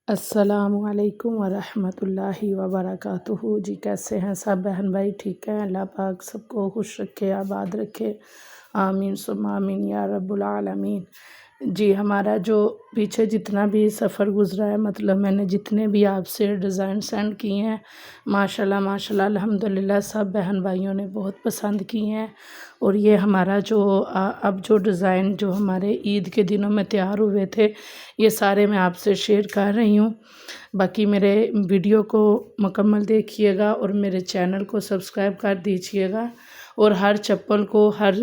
السلام علیکم ورحمۃ اللہ وبرکاتہ جی، کیسے ہیں سب بہن بھائی؟ ٹھیک ہیں؟ اللہ پاک سب کو خوش رکھے، آباد رکھے، آمین ثم آمین یا رب العالمین۔ جی، ہمارا جو پیچھے جتنا بھی سفر گزرا ہے، مطلب میں نے جتنے بھی آپ سے ڈیزائن سینڈ کیے ہیں، ماشاءاللہ الحمدللہ سب بہن بھائیوں نے بہت پسند کیے ہیں۔ اور یہ ہمارا جو اب جو ڈیزائن جو ہمارے عید کے دنوں میں تیار ہوئے تھے، یہ سارے میں آپ سے شیئر کر رہی ہوں۔ باقی میرے ویڈیو کو مکمل دیکھیے گا اور میرے چینل کو سبسکرائب کر دیجیے گا، اور ہر چپل کو، ہر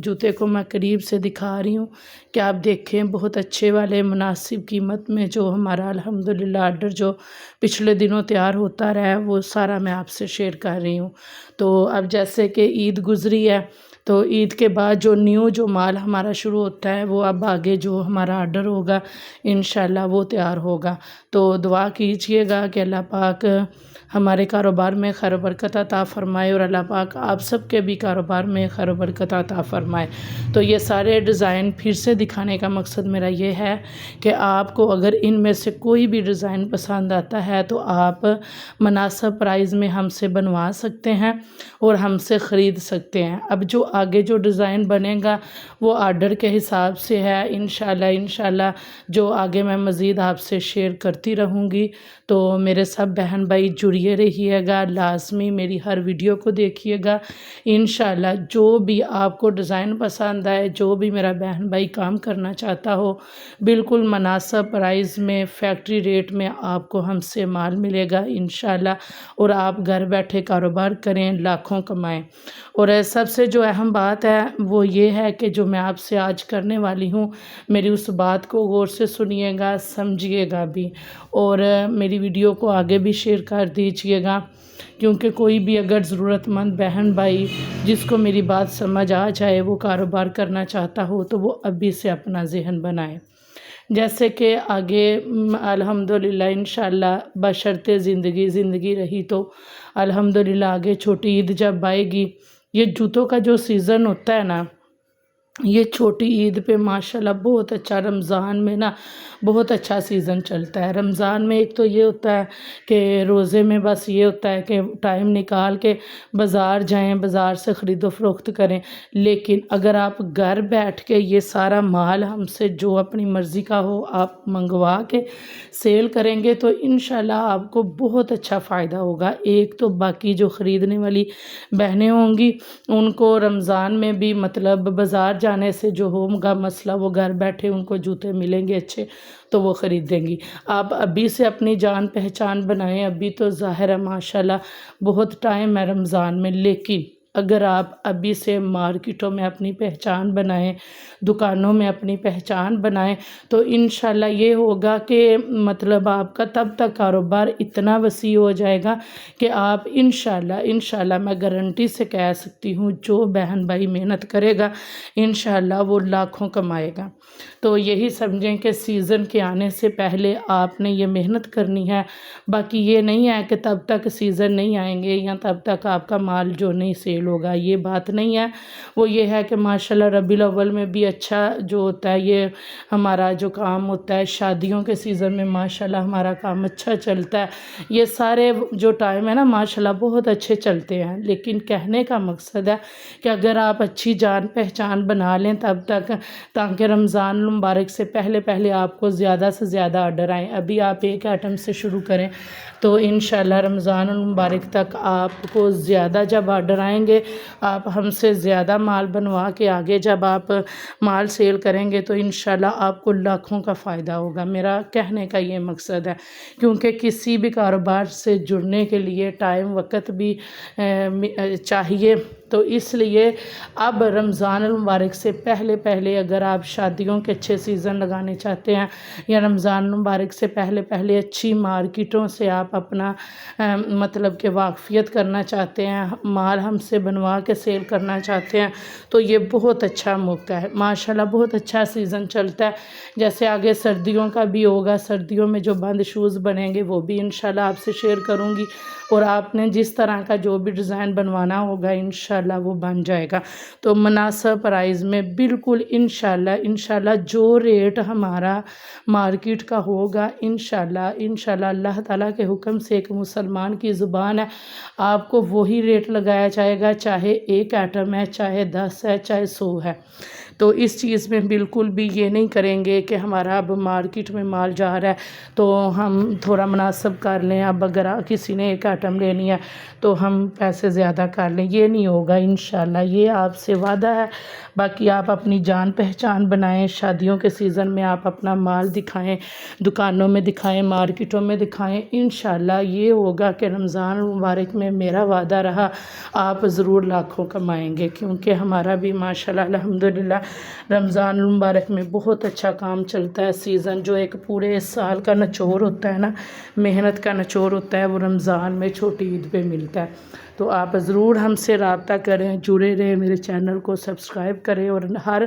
جوتے کو میں قریب سے دکھا رہی ہوں کہ آپ دیکھیں، بہت اچھے والے مناسب قیمت میں جو ہمارا الحمدللہ آرڈر جو پچھلے دنوں تیار ہوتا رہا ہے، وہ سارا میں آپ سے شیئر کر رہی ہوں۔ تو اب جیسے کہ عید گزری ہے، تو عید کے بعد جو نیو جو مال ہمارا شروع ہوتا ہے، وہ اب آگے جو ہمارا آرڈر ہوگا انشاءاللہ وہ تیار ہوگا۔ تو دعا کیجئے گا کہ اللہ پاک ہمارے کاروبار میں خیر و برکت عطا فرمائے، اور اللہ پاک آپ سب کے بھی کاروبار میں خیر و برکت عطا فرمائے۔ تو یہ سارے ڈیزائن پھر سے دکھانے کا مقصد میرا یہ ہے کہ آپ کو اگر ان میں سے کوئی بھی ڈیزائن پسند آتا ہے تو آپ مناسب پرائز میں ہم سے بنوا سکتے ہیں اور ہم سے خرید سکتے ہیں۔ اب جو آگے جو ڈیزائن بنے گا وہ آرڈر کے حساب سے ہے، انشاءاللہ جو آگے میں مزید آپ سے شیئر کرتی رہوں گی۔ تو میرے سب بہن بھائی جڑیے رہیے گا، لازمی میری ہر ویڈیو کو دیکھیے گا۔ انشاءاللہ جو بھی آپ کو ڈیزائن پسند آئے، جو بھی میرا بہن بھائی کام کرنا چاہتا ہو، بالکل مناسب پرائز میں، فیکٹری ریٹ میں آپ کو ہم سے مال ملے گا انشاءاللہ، اور آپ گھر بیٹھے کاروبار کریں، لاکھوں کمائیں۔ اور سب سے جو اہم بات ہے وہ یہ ہے کہ جو میں آپ سے آج کرنے والی ہوں، میری اس بات کو غور سے سنیے گا، سمجھیے گا بھی، اور میری ویڈیو کو آگے بھی شیئر کر دیجیے گا، کیونکہ کوئی بھی اگر ضرورت مند بہن بھائی جس کو میری بات سمجھ آ جائے، وہ کاروبار کرنا چاہتا ہو، تو وہ ابھی سے اپنا ذہن بنائے۔ جیسے کہ آگے الحمدللہ انشاءاللہ بشرط زندگی رہی تو الحمدللہ آگے چھوٹی عید جب آئے گی، یہ جوتوں کا جو سیزن ہوتا ہے نا، یہ چھوٹی عید پہ ماشاءاللہ بہت اچھا، رمضان میں نا بہت اچھا سیزن چلتا ہے۔ رمضان میں ایک تو یہ ہوتا ہے کہ روزے میں بس یہ ہوتا ہے کہ ٹائم نکال کے بازار جائیں، بازار سے خرید و فروخت کریں، لیکن اگر آپ گھر بیٹھ کے یہ سارا مال ہم سے جو اپنی مرضی کا ہو آپ منگوا کے سیل کریں گے تو انشاءاللہ آپ کو بہت اچھا فائدہ ہوگا۔ ایک تو باقی جو خریدنے والی بہنیں ہوں گی ان کو رمضان میں بھی مطلب بازار جانے سے جو ہوگا مسئلہ، وہ گھر بیٹھے ان کو جوتے ملیں گے اچھے تو وہ خریدیں گی۔ آپ ابھی سے اپنی جان پہچان بنائیں، ابھی تو ظاہر ہے ماشاءاللہ بہت ٹائم ہے رمضان میں، لیکن اگر آپ ابھی سے مارکیٹوں میں اپنی پہچان بنائیں، دکانوں میں اپنی پہچان بنائیں، تو انشاءاللہ یہ ہوگا کہ مطلب آپ کا تب تک کاروبار اتنا وسیع ہو جائے گا کہ آپ انشاءاللہ میں گارنٹی سے کہہ سکتی ہوں، جو بہن بھائی محنت کرے گا انشاءاللہ وہ لاکھوں کمائے گا۔ تو یہی سمجھیں کہ سیزن کے آنے سے پہلے آپ نے یہ محنت کرنی ہے۔ باقی یہ نہیں ہے کہ تب تک سیزن نہیں آئیں گے یا تب تک آپ کا مال جو نہیں سیل ہوگا، یہ بات نہیں ہے۔ وہ یہ ہے کہ ماشاءاللہ ربیع الاول میں بھی اچھا جو ہوتا ہے، یہ ہمارا جو کام ہوتا ہے شادیوں کے سیزن میں ماشاءاللہ ہمارا کام اچھا چلتا ہے۔ یہ سارے جو ٹائم ہے نا ماشاءاللہ بہت اچھے چلتے ہیں، لیکن کہنے کا مقصد ہے کہ اگر آپ اچھی جان پہچان بنا لیں تب تک، تاکہ رمضان المبارک سے پہلے آپ کو زیادہ سے زیادہ آرڈر آئیں۔ ابھی آپ ایک آئٹم سے شروع کریں تو انشاءاللہ رمضان المبارک تک آپ کو زیادہ جب آرڈر آئیں گے، آپ ہم سے زیادہ مال بنوا کے آگے جب آپ مال سیل کریں گے تو انشاءاللہ آپ کو لاکھوں کا فائدہ ہوگا۔ میرا کہنے کا یہ مقصد ہے، کیونکہ کسی بھی کاروبار سے جڑنے کے لیے ٹائم وقت بھی چاہیے، تو اس لیے اب رمضان المبارک سے پہلے اگر آپ شادیوں کے اچھے سیزن لگانے چاہتے ہیں، یا رمضان المبارک سے پہلے اچھی مارکیٹوں سے آپ اپنا مطلب کہ واقفیت کرنا چاہتے ہیں، مال ہم سے بنوا کے سیل کرنا چاہتے ہیں، تو یہ بہت اچھا موقع ہے۔ ماشاءاللہ بہت اچھا سیزن چلتا ہے۔ جیسے آگے سردیوں کا بھی ہوگا، سردیوں میں جو بند شوز بنیں گے وہ بھی انشاءاللہ آپ سے شیئر کروں گی، اور آپ نے جس طرح کا جو بھی ڈیزائن بنوانا ہوگا انشاءاللہ انشاءاللہ وہ بن جائے گا۔ تو مناسب پرائز میں بالکل انشاءاللہ جو ریٹ ہمارا مارکیٹ کا ہوگا انشاءاللہ اللہ تعالیٰ کے حکم سے ایک مسلمان کی زبان ہے، آپ کو وہی ریٹ لگایا جائے گا، چاہے ایک آئٹم ہے، چاہے 10 ہے، چاہے 100 ہے۔ تو اس چیز میں بالکل بھی یہ نہیں کریں گے کہ ہمارا اب مارکیٹ میں مال جا رہا ہے تو ہم تھوڑا مناسب کر لیں، اب اگر کسی نے ایک آئٹم لینی ہے تو ہم پیسے زیادہ کر لیں، یہ نہیں ہوگا انشاءاللہ، یہ آپ سے وعدہ ہے۔ باقی آپ اپنی جان پہچان بنائیں، شادیوں کے سیزن میں آپ اپنا مال دکھائیں، دکانوں میں دکھائیں، مارکیٹوں میں دکھائیں، انشاءاللہ یہ ہوگا کہ رمضان مبارک میں میرا وعدہ رہا آپ ضرور لاکھوں کمائیں گے، کیونکہ ہمارا بھی ماشاءاللہ الحمدللہ رمضان مبارک میں بہت اچھا کام چلتا ہے۔ سیزن جو ایک پورے سال کا نچوڑ ہوتا ہے نا، محنت کا نچوڑ ہوتا ہے، وہ رمضان میں چھوٹی عید پہ ملتا ہے۔ تو آپ ضرور ہم سے رابطہ کریں، جڑے رہیں، میرے چینل کو سبسکرائب کریں اور ہر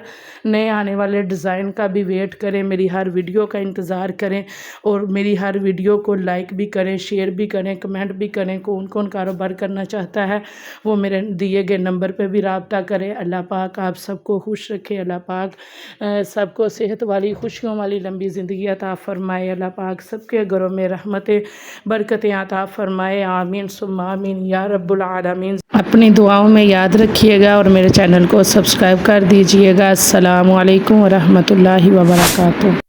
نئے آنے والے ڈیزائن کا بھی ویٹ کریں، میری ہر ویڈیو کا انتظار کریں اور میری ہر ویڈیو کو لائک بھی کریں، شیئر بھی کریں، کمنٹ بھی کریں۔ کون کاروبار کرنا چاہتا ہے وہ میرے دیے گئے نمبر پہ بھی رابطہ کریں۔ اللہ پاک آپ سب کو خوش رکھے، اللہ پاک سب کو صحت والی خوشیوں والی لمبی زندگی عطا فرمائے، اللہ پاک سب کے گھروں میں رحمتیں برکتیں عطا فرمائے، آمین ثم آمین یا رب العالمین۔ اپنی دعاؤں میں یاد رکھیے گا اور میرے چینل کو سبسکرائب کر دیجئے گا۔ السلام علیکم ورحمۃ اللہ وبرکاتہ۔